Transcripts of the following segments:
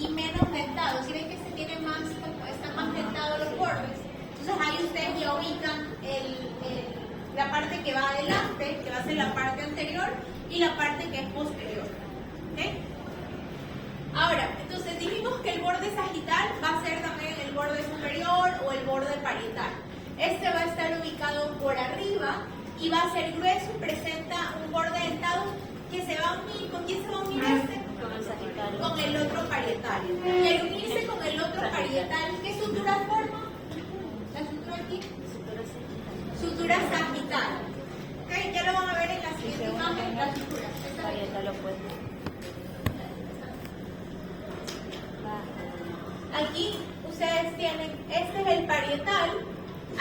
y menos dentados. Si ven que están más dentados los bordes, entonces ahí ustedes ya ubican la parte que va adelante, que va a ser la parte anterior, y la parte que es posterior. ¿Okay? Ahora, entonces dijimos que el borde sagital va a ser también el borde superior o el borde parietal. Este va a estar ubicado por arriba y va a ser grueso y presenta un borde dentado que se va a unir. ¿Con quién se va a unir este? Con el sagital. Con el otro parietal. Y al unirse con el otro parietal, ¿qué sutura forma? ¿La sutura aquí? Sutura sagital. ¿Okay? Ya lo van a ver en la siguiente imagen, la sutura. Parietal opuesto. Aquí ustedes tienen, este es el parietal,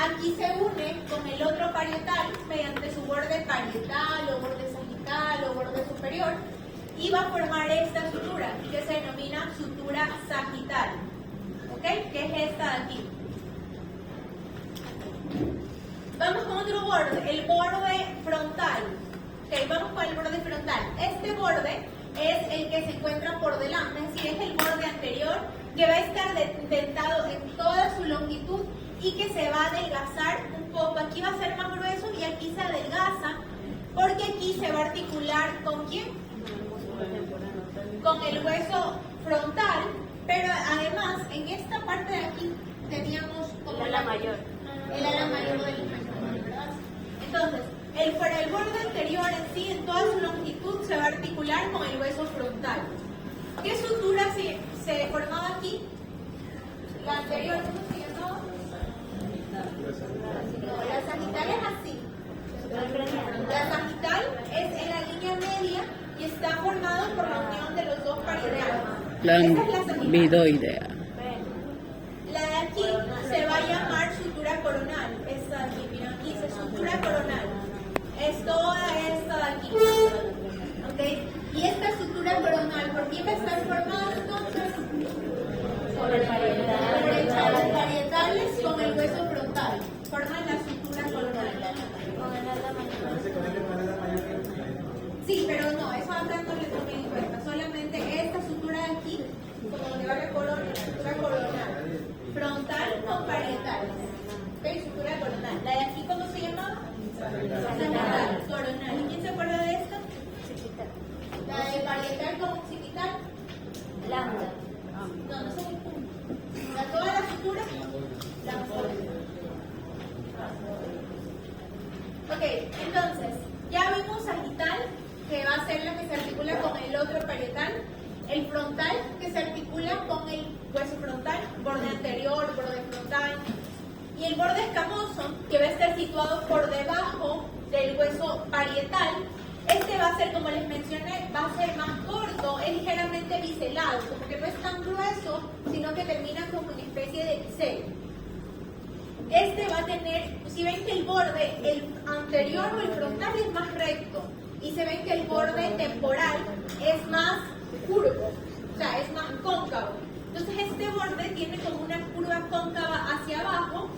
aquí se une con el otro parietal mediante su borde parietal o borde sagital o borde superior y va a formar esta sutura que se denomina sutura sagital, ¿ok? Que es esta de aquí. Vamos con otro borde, el borde frontal. Ok, vamos con el borde frontal. Este borde es el que se encuentra por delante, es decir, es el borde anterior que va a estar dentado en toda su longitud y que se va a adelgazar un poco. Aquí va a ser más grueso y aquí se adelgaza porque aquí se va a articular ¿con quién? Con el hueso frontal, pero además en esta parte de aquí teníamos como el ala mayor. El ala mayor del español, ¿verdad? Entonces, el borde anterior en sí, en toda su longitud, se va a articular con el hueso frontal. ¿Qué sutura se formaba aquí? La anterior, ¿cómo se llamaba? No, la sagital es así. La sagital es en la línea media y está formado por la unión de los dos parietales. Lanvidoidea. La de aquí se va a llamar sutura coronal. Esta de aquí, miren, aquí dice sutura coronal. Es toda esta de aquí. ¿Ok? Y esta sutura coronal, ¿por quién va a estar formada entonces? Por el parietal. Por el parietales con el hueso frontal. Forman la sutura coronal. Con el ala mayor. Sí, pero no, eso acá no le tomen en cuenta. Solamente esta sutura de aquí, como donde va la corona, la sutura coronal. Frontal con parietal. ¿Ok? Sutura coronal. La de aquí, ¿cómo se llama? Sagital. Coronal. ¿Y quién se acuerda de esta? La de parietal con occipital. Lambda. No, no son el punto. Toda la sutura. La ok, entonces, ya vimos sagital, que va a ser la que se articula con el otro parietal. El frontal, que se articula con el hueso frontal, borde anterior, borde frontal. Y el borde escamoso, que va a estar situado por debajo del hueso parietal. Este va a ser, como les mencioné, va a ser más corto, es ligeramente biselado, como que no es tan grueso, sino que termina como una especie de bisel. Este va a tener, si ven que el borde, el anterior o el frontal es más recto, y se ven que el borde temporal es más curvo, o sea, es más cóncavo. Entonces este borde tiene como una curva cóncava hacia abajo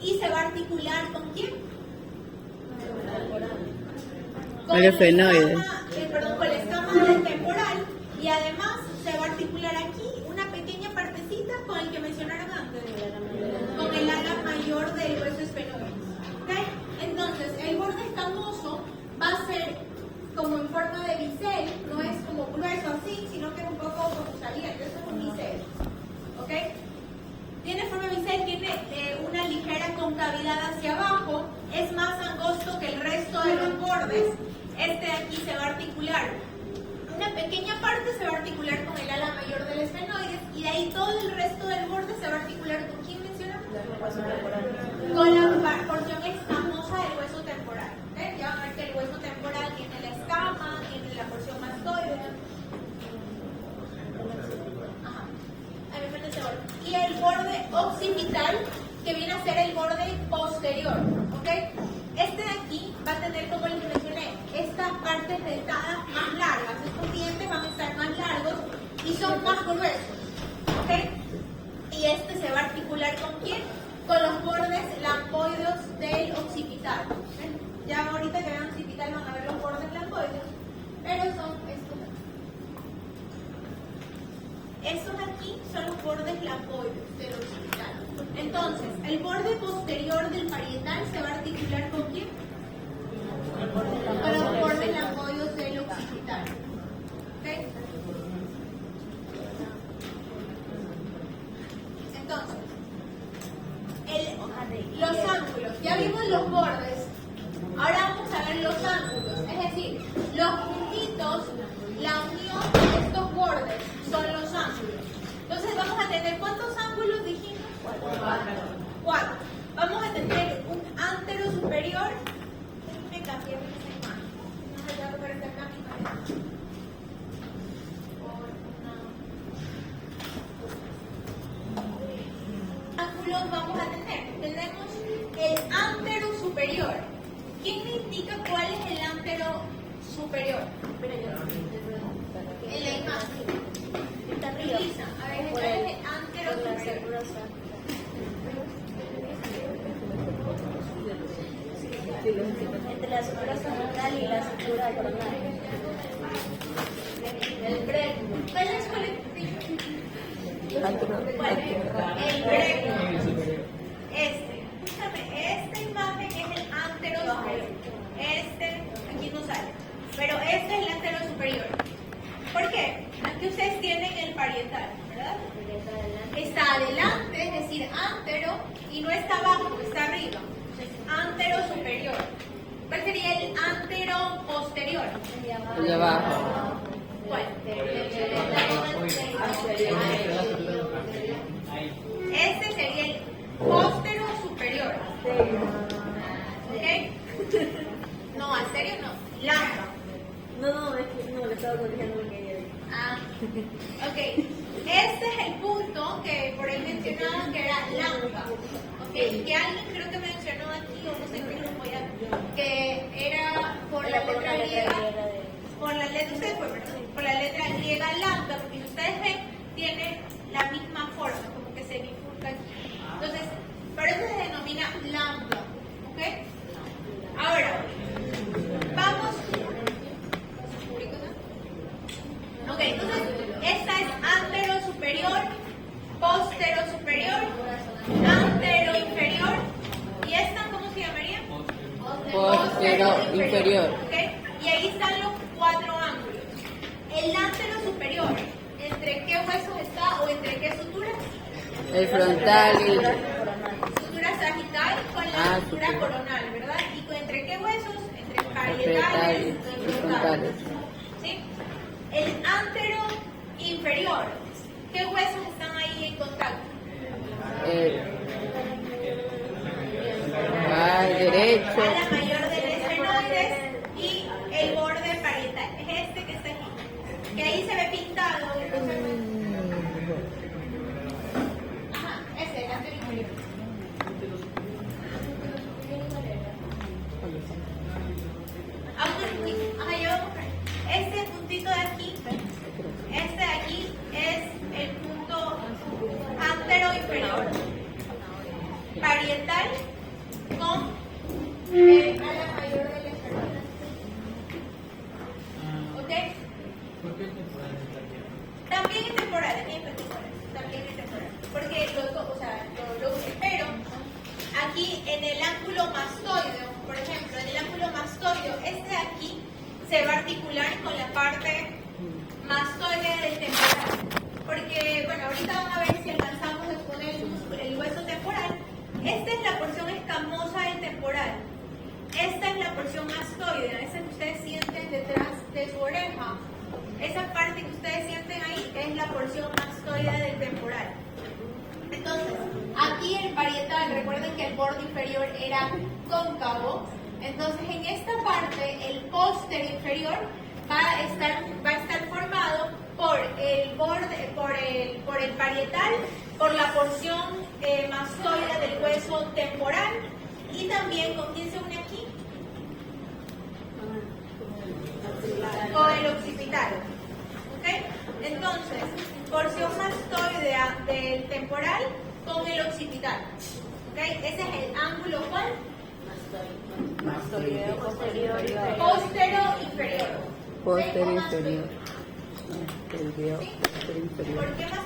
y se va a articular ¿con quién? Con la escama del temporal, y además se va a articular aquí una pequeña partecita con el que mencionaron antes, con el ala mayor del hueso esfenoide. ¿Okay? Entonces, el borde escamoso va a ser como en forma de bisel, no es como grueso así, sino que es un poco como saliente, eso es un bisel. ¿Ok? Tiene forma de bisel, tiene una ligera concavidad hacia abajo, es más angosto que el resto de los bordes. Este de aquí se va a articular, una pequeña parte se va a articular con el ala mayor del esfenoides y de ahí todo el resto del borde se va a articular ¿con quién menciona? Con la porción escamosa del hueso temporal. ¿Okay? Ya van a ver que el hueso temporal tiene la escama, tiene la porción mastoide. Ajá. A mí me falta ese borde. Y el borde occipital, que viene a ser el borde posterior. ¿Ok? Este de aquí va a tener, como les mencioné, estas partes dentadas más largas. Estos dientes van a estar más largos y son más gruesos. ¿Ok? Y este se va a articular ¿con quién? Con los bordes lamboideos del occipital. ¿Ven? Ya ahorita que vean occipital van a ver los bordes lamboideos, pero son estos. Estos aquí son los bordes lamboides del occipital. Entonces, el borde posterior del parietal se va a articular con quién? Con los bordes lamboides del occipital. ¿Ok? Entonces, los ángulos, ya vimos los bordes, ahora vamos a ver los ángulos, es decir, los puntitos, la unión de estos bordes son los ángulos. Entonces vamos a tener, ¿cuántos ángulos dijimos? 4. Vamos a tener un ántero superior, me cambié esa imagen, no se va a aparecer acá mi pared. Ángulos vamos a tener. Tenemos el ántero superior. ¿Quién me indica cuál es el ántero superior? En la imagen. Lisa, a ver, ¿cuál es el ántero superior? Entre la cintura frontal y la cintura coronal. El breco. ¿Cuál es? El breco. Escúchame, esta imagen es el ántero superior. Aquí no sale. Pero este es el ántero superior. ¿Por qué? Aquí ustedes tienen el parietal, ¿verdad? Está adelante, es decir, ántero, y no está abajo, está arriba. Ántero superior. ¿Cuál sería el ántero posterior? El de abajo. ¿Cuál? Este sería el póstero superior. ¿Ok? No, ¿en serio no? Lambda. No, es que no, le estaba corrigiendo lo que ella dijo. Ah, ok. Este es el punto que por ahí mencionaban que era lambda. Ok, que alguien creo que mencionó aquí, o no sé qué lo voy a, que era por la letra griega. Por la letra, ustedes fue, ¿verdad? Por la letra griega lambda, porque si ustedes ven, tiene la misma forma, como que se bifurca aquí. Entonces, por eso se denomina lambda. ¿Ok? Ahora, vamos. Ok, entonces, esta es ántero superior, póstero superior, ántero inferior, y esta, ¿cómo se llamaría? Póstero inferior. ¿Ok? Y ahí están los 4 ángulos. El ántero superior, ¿entre qué huesos está o entre qué suturas? El frontal y Sutura sagital con la sutura super. coronal, ¿verdad? ¿Y entre qué huesos? Entre parietales Parietales y y frontales. ¿Sí? El ántero inferior, ¿qué huesos están ahí en contacto? Derecho. A la mayor del esfenoides y el borde parietal. Es este que está aquí. Que ahí se ve pintado. Ajá, ese, el ántero inferior. Ajá, yo vamos a ver. Este puntito de aquí, este de aquí es el punto ántero inferior. Parietal con a la mayor del esfenoide. ¿Ok? También es temporal, también es temporal. Porque pero aquí en el ángulo mastoideo, por ejemplo, en el ángulo mastoideo, este de aquí se va a articular con la parte mastoidea del temporal. Porque, bueno, ahorita van a ver si alcanzamos a exponer el hueso temporal. Esta es la porción escamosa del temporal. Esta es la porción mastoidea, esa que ustedes sienten detrás de su oreja. Esa parte que ustedes sienten ahí es la porción mastoidea del temporal. Entonces, aquí el parietal, recuerden que el borde inferior era cóncavo. Entonces, en esta parte, el póster inferior va a estar formado por el borde, por el parietal, por la porción mastoidea del hueso temporal, y también con quién se une aquí, con el occipital. ¿Ok? Entonces, porción mastoidea del temporal con el occipital. ¿Ok? Ese es el ángulo, ¿cuál? Posterior, posterior. Póstero inferior. Póstero ¿Ok? O inferior. mastoideo. Póstero inferior. ¿Por qué más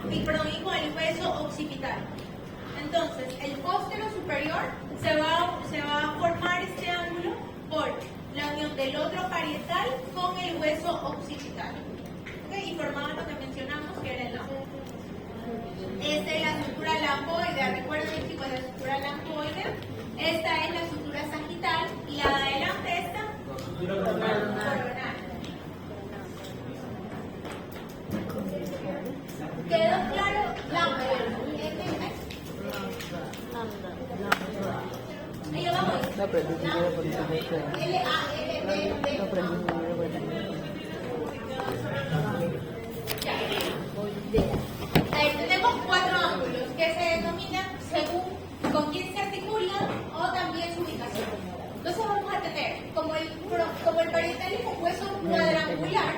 y con el hueso occipital. Entonces, el póstero superior se va a formar este ángulo por la unión del otro parietal con el hueso occipital. ¿Okay? Y formaban lo que mencionamos, que era el lambo. Esta es la sutura lamboidea. Recuerden, chicos, la sutura lamboidea. Esta es la sutura sagital y la de adelante esta coronal. ¿Quedó claro? Ahí lo vamos. No aprendí primero por internet. L-A-M-B. No aprendí primero por internet. Ahí tenemos 4 ángulos que se denominan según con quién se articulan o también su ubicación. Entonces vamos a tener, como el parietal es un hueso cuadrangular,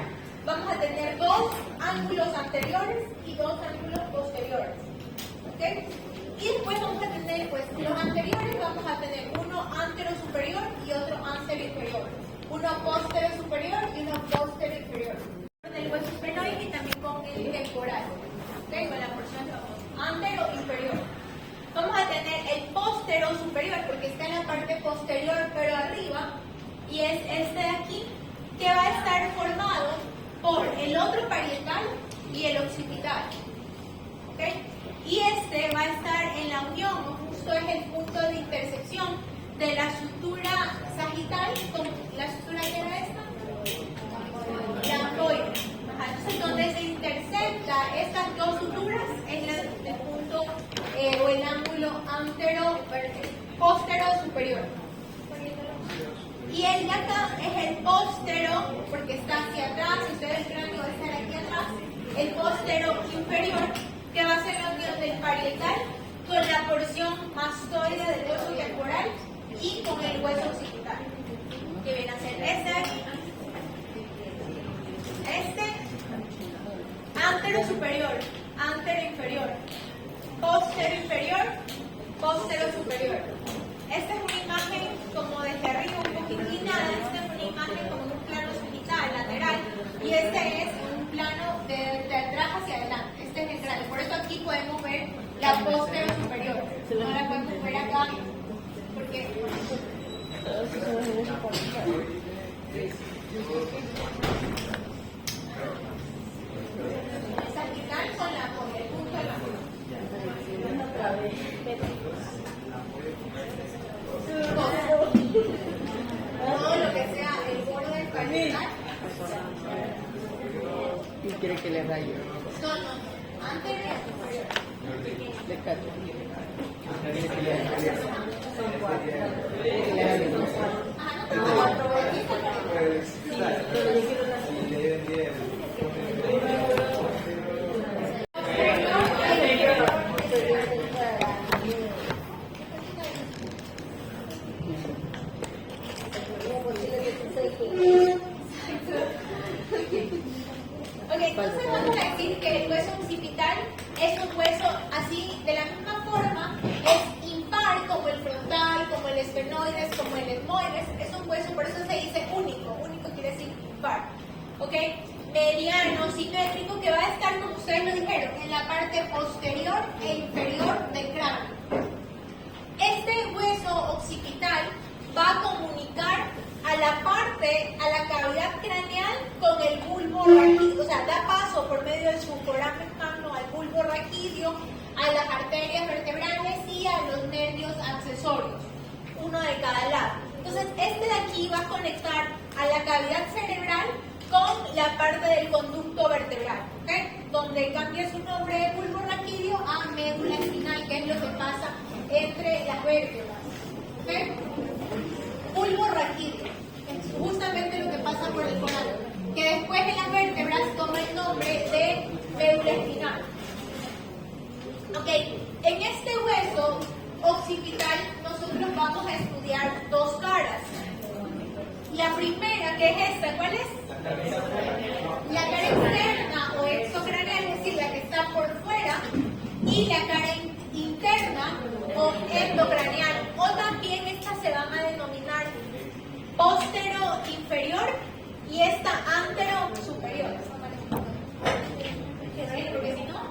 vamos a tener 2 ángulos anteriores y 2 ángulos posteriores. ¿Okay? Y después vamos a tener, pues, los anteriores vamos a tener uno antero superior y otro antero inferior. Uno póstero superior y uno póstero inferior. Con el hueso esfenoide y también con el temporal. ¿Okay? Con la porción antero inferior. Vamos a tener el póstero superior porque está en la parte posterior pero arriba. Y es este de aquí que va a estar formado por el otro parietal y el occipital. ¿Okay? Y este va a estar en la unión, justo es el punto de intersección de la sutura sagital con la sutura que era esta, lamboide. Entonces, donde se intersecta estas 2 suturas es el punto o el ángulo póstero superior. Y el de acá es el póstero, porque está hacia atrás, ustedes el cráneo va a estar aquí atrás, el póstero inferior, que va a ser la unión del parietal con la porción mastoidea del hueso temporal y con el hueso occipital, que viene a ser este de aquí, antero superior, antero inferior, póstero superior. Esta es una imagen como desde arriba un poquito inclinada, esta es una imagen como un plano sagital, lateral, y este es un plano de atrás hacia adelante. Este es el cráneo, por eso aquí podemos ver la póstero superior. No la podemos ver acá, porque sagital con el punto de la todo lo que sea el borde del parietal. Y quiere que le raye. No, anterior superior. Le cato. Ok, entonces vamos a decir que el hueso occipital es un hueso así, de la misma forma, es impar como el frontal, como el esfenoides, como el etmoides, es un hueso, por eso se dice único, único quiere decir impar, ok, mediano, simétrico, que va a estar, como ustedes lo dijeron, en la parte posterior e inferior del cráneo. Este hueso occipital va a comunicar a la cavidad craneal con el bulbo raquídeo, o sea, da paso por medio de su foramen magno al bulbo raquídeo, a las arterias vertebrales y a los nervios accesorios, uno de cada lado. Entonces, este de aquí va a conectar a la cavidad cerebral con la parte del conducto vertebral, ¿okay? Donde cambia su nombre de bulbo raquídeo a médula espinal, que es lo que pasa entre las vértebras, ¿okay? Bulbo raquídeo, es justamente lo que pasa por el corazón, que después en las vértebras toma el nombre de médula espinal. Ok, en este hueso occipital nosotros vamos a estudiar 2 caras. La primera, que es esta, ¿cuál es? La cara externa o exocraneal, es decir, la que está por fuera, y la cara interna o endocraneal, o también estas se van a denominar póstero inferior y esta antero superior. Porque si no,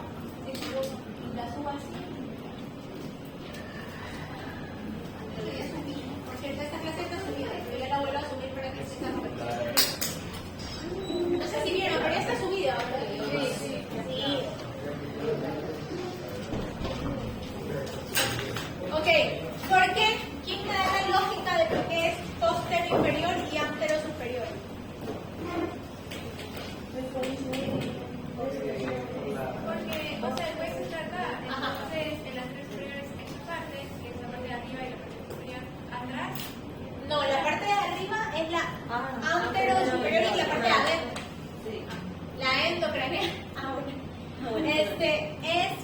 endocraneal.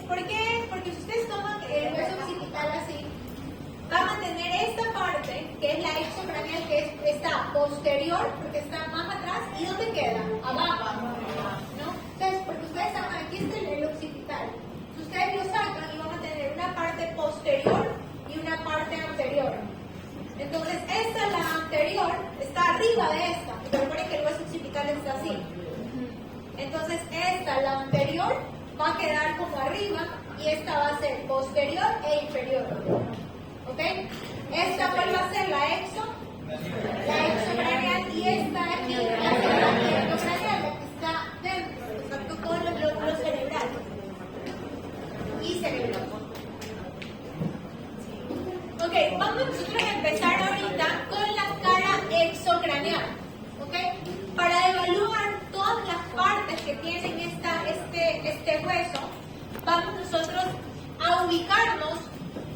¿Por qué? Porque si ustedes toman el hueso occipital así, va a mantener esta parte, que es la exocraneal, que está posterior, porque está más atrás, ¿y dónde queda? Abajo, ¿no? Entonces, porque ustedes saben, aquí está el occipital. Si ustedes lo sacan, y van a tener una parte posterior y una parte anterior. Entonces, esta, la anterior, está arriba de esta. Y recuerden que el hueso occipital está así. Entonces, esta, la anterior, va a quedar como arriba y esta va a ser posterior e inferior. ¿Ok? Esta, ¿cuál va a ser? La exocraneal, y esta aquí, la endocraneal, la que está dentro, exacto, todos los glóbulos cerebrales y cerebral. Ok, vamos nosotros a empezar ahorita con la cara exocraneal, ¿ok? Para evaluar todas las partes que tienen este hueso, vamos nosotros a ubicarnos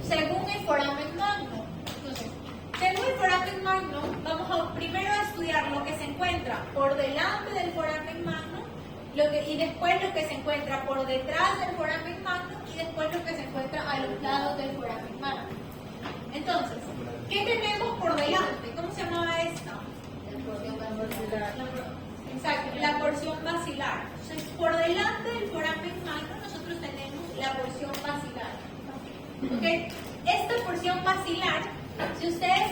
según el foramen magno. Entonces, según el foramen magno, vamos a primero a estudiar lo que se encuentra por delante del foramen magno, y después lo que se encuentra por detrás del foramen magno, y después lo que se encuentra a los lados del foramen magno. Entonces, ¿qué tenemos por delante? ¿Cómo se llamaba esta? Exacto, la porción basilar. Entonces, por delante del foramen magno nosotros tenemos la porción basilar. ¿Ok? Esta porción basilar, si ustedes,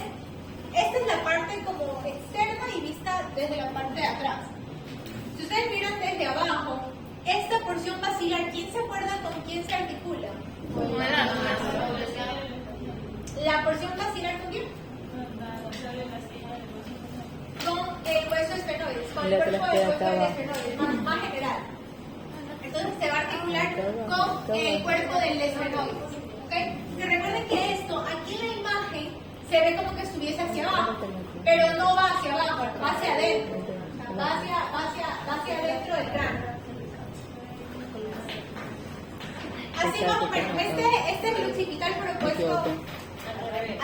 esta es la parte como externa y vista desde la parte de atrás. Si ustedes miran desde abajo, esta porción basilar, ¿quién se acuerda con quién se articula? ¿La porción basilar con quién? Con el hueso esfenoides, con el cuerpo del hueso del esfenoides, más general. Entonces se va a articular con el cuerpo del esfenoides. ¿Okay? Que recuerden que esto, aquí en la imagen, se ve como que estuviese hacia abajo, pero no va hacia abajo, va hacia adentro. Va hacia adentro del cráneo. Así más o menos. Este es el occipital propuesto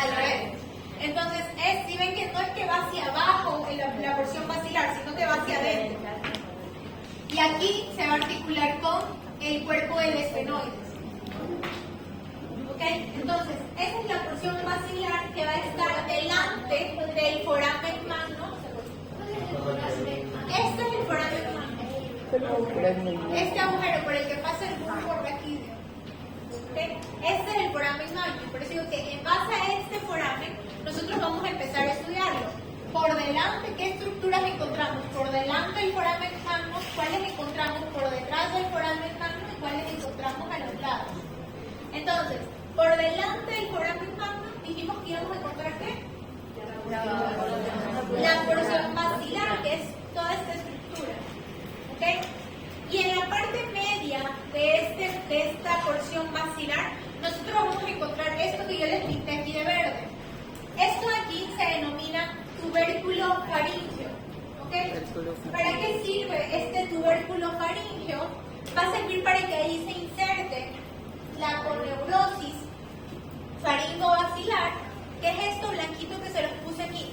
al revés. Entonces, si ven que no es que va hacia abajo en la porción basilar, sino que va hacia adentro. Y aquí se va a articular con el cuerpo del esfenoides. ¿Ok? Entonces, esa es la porción basilar que va a estar delante del foramen magno. Este es el foramen magno. Este agujero por el que pasa el bulbo raquídeo. ¿Okay? Este es el foramen magno. Por eso digo que en base a este foramen, nosotros vamos a empezar a estudiarlo. Por delante, ¿qué estructuras encontramos? Por delante del foramen magno, ¿cuáles encontramos por detrás del foramen magno y cuáles encontramos a los lados? Entonces, por delante del foramen magno, dijimos que íbamos a encontrar ¿qué? La porción basilar, que es toda esta estructura. ¿Ok? Y en la parte media de esta porción basilar, nosotros vamos a encontrar esto que yo les pinté aquí de verde. Esto aquí se denomina tubérculo faríngeo. ¿Ok? ¿Para qué sirve este tubérculo faríngeo? Va a servir para que ahí se inserte la coneurosis faringovacilar, que es esto blanquito que se los puse aquí.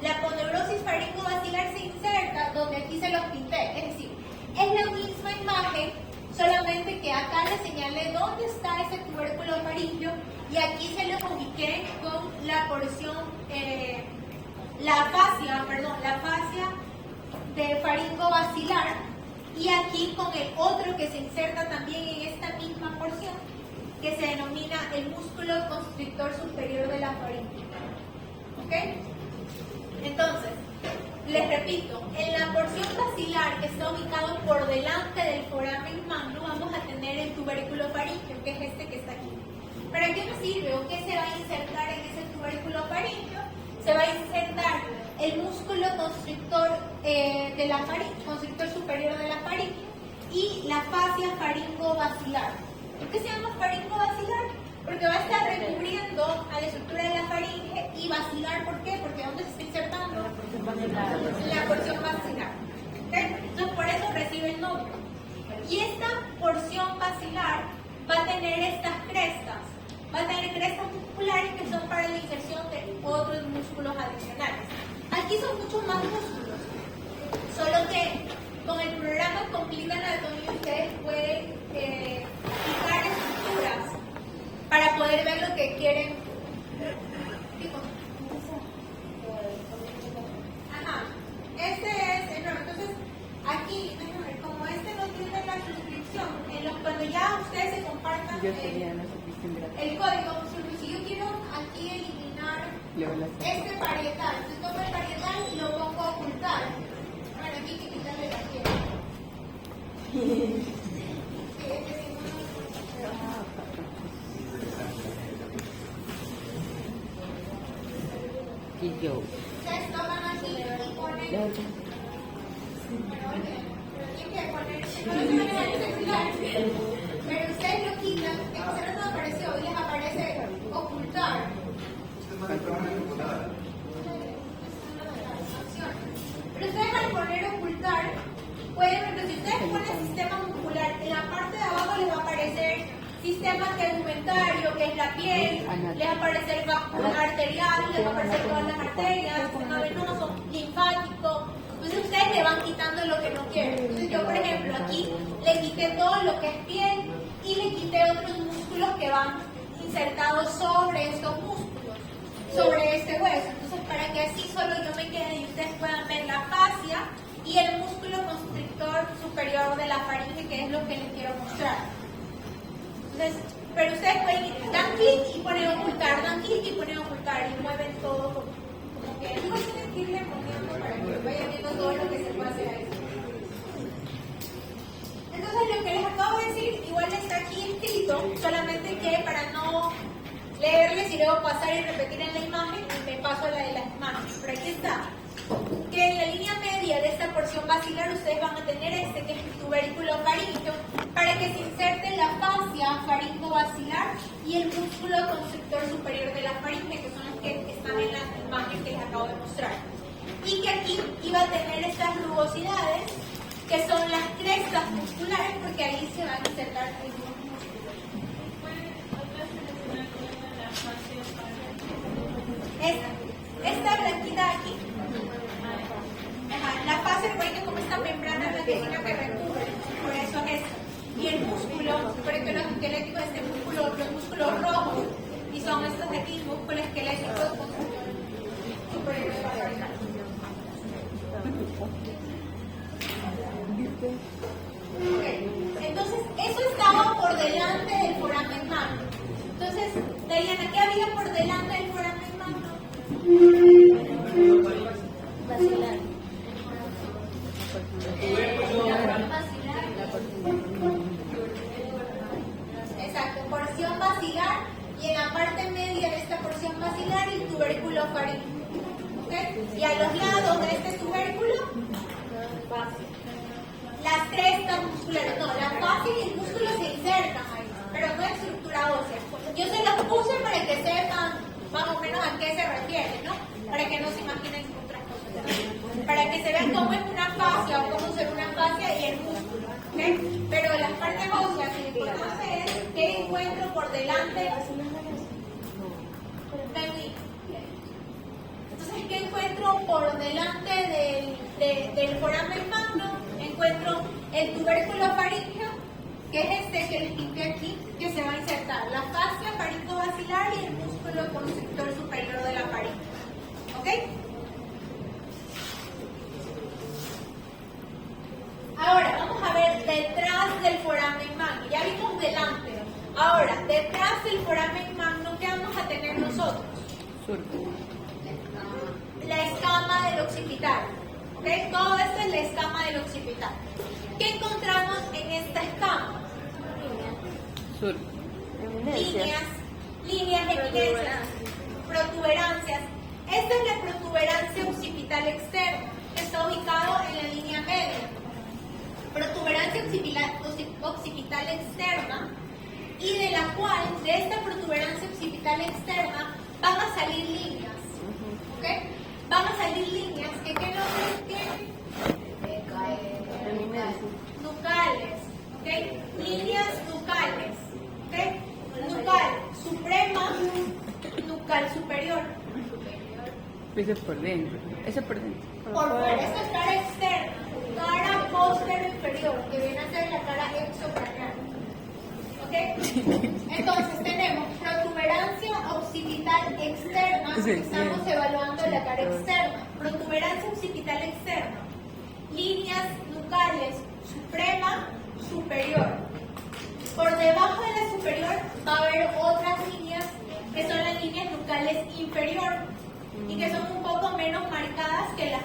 La coneurosis faringovacilar se inserta donde aquí se los pinté, es decir, es la misma imagen, solamente que acá le señalé dónde está ese tubérculo faríngeo y aquí se los ubiqué con la porción, la fascia de faringovacilar, y aquí con el otro que se inserta también en esta misma porción, que se denomina el músculo constrictor superior de la faringe. ¿Ok? Entonces, les repito, en la porción basilar que está ubicado por delante del foramen magno, vamos a tener el tubérculo faríngeo, que es este que está aquí. ¿Para qué nos sirve o qué se va a insertar en ese tubérculo faríngeo? Se va a insertar el músculo constrictor de la faringe, constrictor superior de la faringe, y la fascia faringovacilar. ¿Por qué se llama faringovacilar? Porque va a estar recubriendo a la estructura de la faringe. Y vacilar, ¿por qué? Porque ¿dónde se está insertando? La porción vacilar. ¿Okay? Entonces por eso recibe el nombre. Y esta porción vacilar va a tener estas crestas. Va a tener crestas musculares que son para la inserción de otros músculos adicionales. Aquí son muchos más músculos. Solo que con el programa Complete Anatomy ustedes pueden fijar estructuras para poder ver lo que quieren. Ajá, este es, no, entonces aquí, como este no tiene la suscripción, cuando ya ustedes se compartan Yo sería la suscripción gratis. el código, si yo quiero aquí eliminar este parietal, entonces tomo el parietal y lo pongo a ocultar. Bueno, aquí hay que quitarle la piel. Y yo. Ustedes toman aquí y ponen. Pero ustedes lo quitan, eso no apareció y les aparece ocultar. Pero ustedes al poner ocultar, pueden ver que si ustedes ponen sistema muscular, en la parte de abajo les va a aparecer sistema tegumentario, que es la piel, les va a aparecer arterial, les va a aparecer todas las arterias, sistema venoso, linfático. Entonces ustedes le van quitando lo que no quieren. Entonces yo, por ejemplo, aquí le quité todo lo que es piel y le quité otros músculos que van insertados sobre estos músculos, sobre este hueso. Entonces para que así solo yo me quede y ustedes puedan ver la fascia y el músculo constrictor superior de la faringe, que es lo que les quiero mostrar. Entonces, pero ustedes pueden ir, dan clic y ponen ocultar, dan clic y ponen ocultar y mueven todo como que no tienen que irle moviendo para que vayan viendo todo lo que se puede hacer ahí. Entonces lo que les acabo de decir igual está aquí escrito, solamente que para no leerles y luego pasar y repetir en la imagen, me paso a la de las imágenes. Pero aquí está, que en la línea media de esta porción basilar ustedes van a tener este que es el tubérculo faríngeo, para que se inserte la fascia faringo-basilar y el músculo constrictor superior de la faringe, que son los que están en la imagen que les acabo de mostrar. Y que aquí iba a tener estas rugosidades, que son las crestas musculares, porque ahí se van a insertar algunos músculos. Esta blanquita aquí, la fase recuerden como esta membrana blanquecina que recubre, por eso es esta. Y el músculo superesquelético, este músculo, los músculos rojos, y son estos de aquí, músculos esqueléticos superiores de la faringe. Okay. Entonces, eso estaba por delante del foramen magno. Entonces, Dayana, ¿qué había por delante del foramen magno? Vacilar. Exacto, porción basilar y en la parte media de esta porción basilar el tubérculo faríngeo. ¿Okay? Y a los lados de este tubérculo, las crestas musculares, no, la fascia y el músculo se insertan ahí, pero no es estructura ósea. Yo se los puse para que sepan más o menos a qué se refiere, ¿no? Para que no se imaginen otras cosas. Para que se vean cómo es una fascia o cómo será una fascia y el músculo, ¿okay? Pero las partes óseas, lo importante es qué encuentro por delante. Entonces, ¿qué encuentro por delante del foramen magno? Encuentro el tubérculo faríngeo, que es este que les pinté aquí, que se va a insertar la fascia faringo-basilar y el músculo constrictor superior de la faringe. ¿Ok? Ahora, vamos a ver detrás del foramen magno. Ya vimos delante. Ahora, detrás del foramen magno, ¿qué vamos a tener nosotros? Surco. La escama del occipital. ¿Okay? Todo esto es la escama del occipital. ¿Qué encontramos en esta escama? Surco. Líneas, eminencias, protuberancias. Esta es la protuberancia occipital externa, que está ubicado en la línea media. Protuberancia occipital externa, y de la cual, de esta protuberancia occipital externa, van a salir líneas. ¿Okay? Van a salir líneas que ¿qué nombres tienen? Nucales. ¿Okay? Líneas nucales. ¿Okay? Nucal suprema, nucal superior. Eso es por dentro. Eso es por dentro. Por fuera, esta es cara externa. Cara póstero inferior, que viene a ser la cara exocraneal. ¿Ok? Entonces tenemos protuberancia occipital externa, estamos evaluando la cara externa. Protuberancia occipital externa. Líneas nucales suprema, superior. Por debajo de la superior va a haber otras líneas que son las líneas nucales inferior y que son un poco menos marcadas que las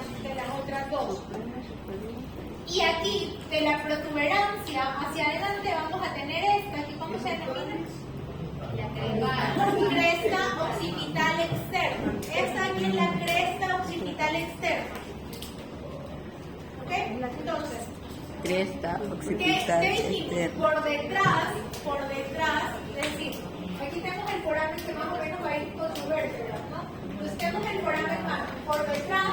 otras dos. Y aquí, de la protuberancia hacia adelante, vamos a tener esta, aquí ¿cómo se denomina? La cresta occipital externa. Esta aquí es la cresta occipital externa. ¿Ok? Entonces, Cresta ¿qué occipital dijimos? externa. Por detrás, es decir, aquí tenemos el foramen que más o menos va a ir con su vértebra, ¿no? Entonces tenemos el foramen más. Por detrás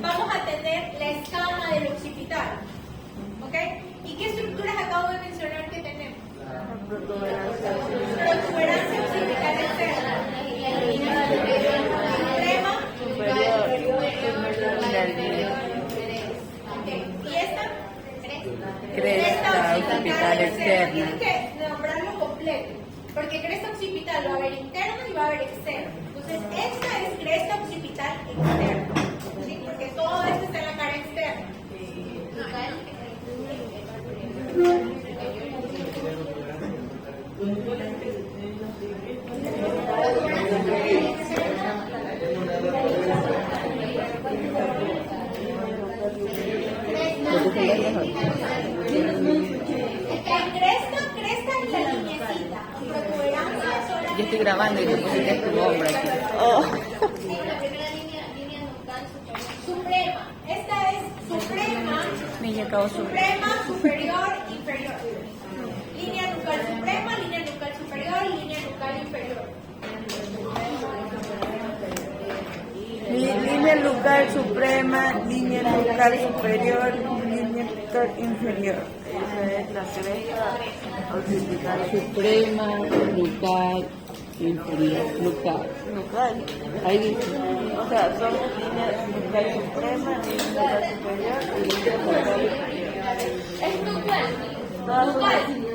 vamos a tener la escama del occipital. ¿Ok? ¿Y qué estructuras acabo de mencionar que tenemos? Protuberancia occipital externa. Suprema. ¿Y esta? Cresta occipital externa. Tienes que nombrarlo completo, porque cresta occipital va a haber interna y va a haber externa. Entonces, esta es cresta occipital externa, ¿sí? Porque todo esto está en la cara externa. Cresta es la lineecita, protuberancia son las Yo estoy grabando y te pusiste tu hombro aquí. Sí, la primera línea nucal suprema. Esta es suprema, Niña acabó su. suprema, superior, inferior. Línea nucal suprema, línea nucal superior, línea nucal inferior. Línea nucal suprema, línea nucal superior, línea nucal inferior. Esa es la cresta occipital Suprema, nucal, inferior, nucal. nucal. Ahí dice. O sea, son línea nucal suprema, línea nucal superior y línea nucal inferior. Es nucal.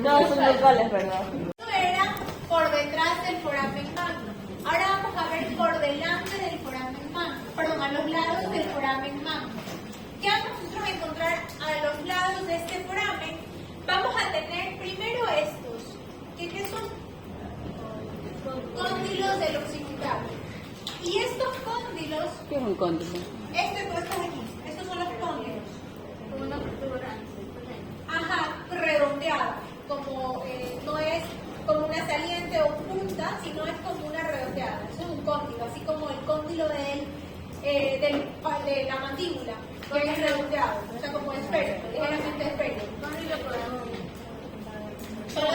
Todas son nucales, ¿verdad? Esto era por detrás del foramen magno. Ahora vamos a ver por delante del foramen magno. Perdón, a los lados del foramen magno. ¿Qué vamos nosotros a encontrar a los lados de este foramen? Vamos a tener primero estos. ¿Qué son? Cóndilos del occipital. Y estos cóndilos, ¿Qué es un cóndilo? este tú estás aquí. Estos son los cóndilos. con una protuberancia. Ajá, redondeada, como no es como una saliente o punta, sino es como una redondeada. Eso es un cóndilo, así como el cóndilo de la mandíbula, que es redondeado, o sea, como esférico, ligeramente esférico. ¿Dónde lo podemos Solo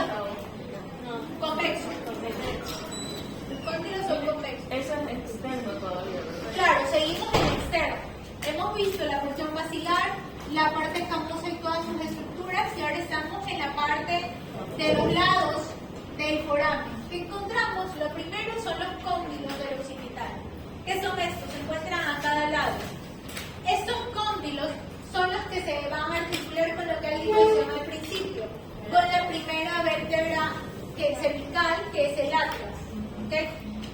convexo. Los cóndilos son convexos. Eso es externo todavía, ¿verdad? Claro, seguimos en externo. Hemos visto la porción basilar, la parte escamosa y todas sus estructuras, y ahora estamos en la parte de los lados del foramen. ¿Qué encontramos? Lo primero son los cóndilos del occipital. ¿Qué son estos? Se encuentran a cada lado. Estos cóndilos son los que se van a articular con lo que alguien mencionó al principio, con la primera vértebra cervical, que es el atlas. ¿Okay?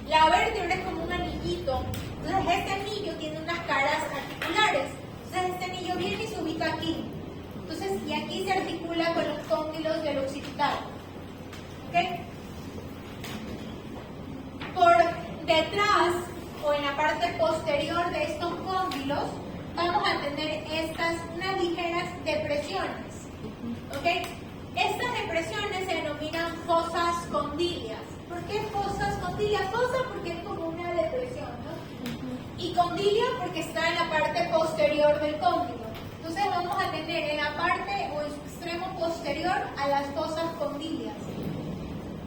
La vértebra es como un anillito. Entonces este anillo tiene unas caras articulares. Entonces este anillo viene y se ubica aquí. Entonces, y aquí se articula con los cóndilos del occipital. ¿Ok? Por detrás o en la parte posterior de estos cóndilos vamos a tener unas ligeras depresiones. ¿Ok? Estas depresiones se denominan fosas condilias. ¿Por qué fosas condilias? Fosa porque es como una depresión, ¿no? Y condilia porque está en la parte posterior del cóndilo. Entonces vamos a tener en la parte o en su extremo posterior a las fosas condilias,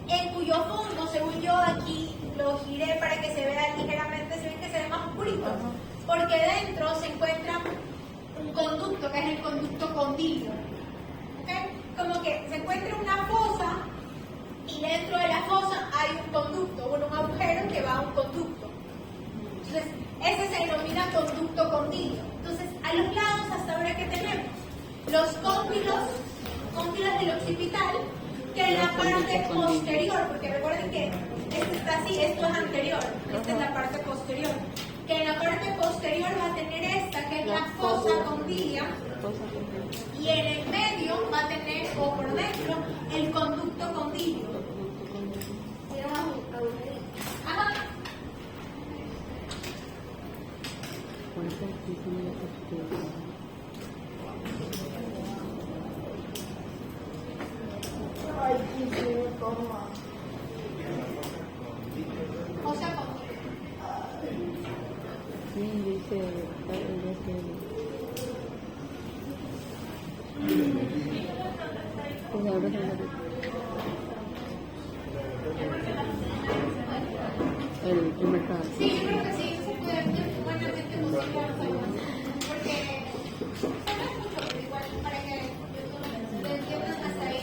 en cuyo fondo, según yo aquí lo giré para que se vea ligeramente, se ve que se ve más oscurito, porque dentro se encuentra un conducto que es el conducto condilio. ¿Okay? Como que se encuentra una fosa y dentro de la fosa hay un conducto, bueno, un agujero que va a un conducto. Entonces, ese se denomina conducto condilio. Entonces, a los lados, hasta ahora que tenemos, los cóndilos del occipital, que en la parte posterior, porque recuerden que esto está así, esto es anterior, esta es la parte posterior, que en la parte posterior va a tener esta, que es la fosa condilia, y en el medio va a tener, o por dentro, el conducto condilio. Ajá. Fosa condilia. Sí, dice. Pues ahora el mercado. Sí, yo creo que sí, se puede buenamente posible, porque no es mucho, pero igual para que lo entiendan hasta ahí.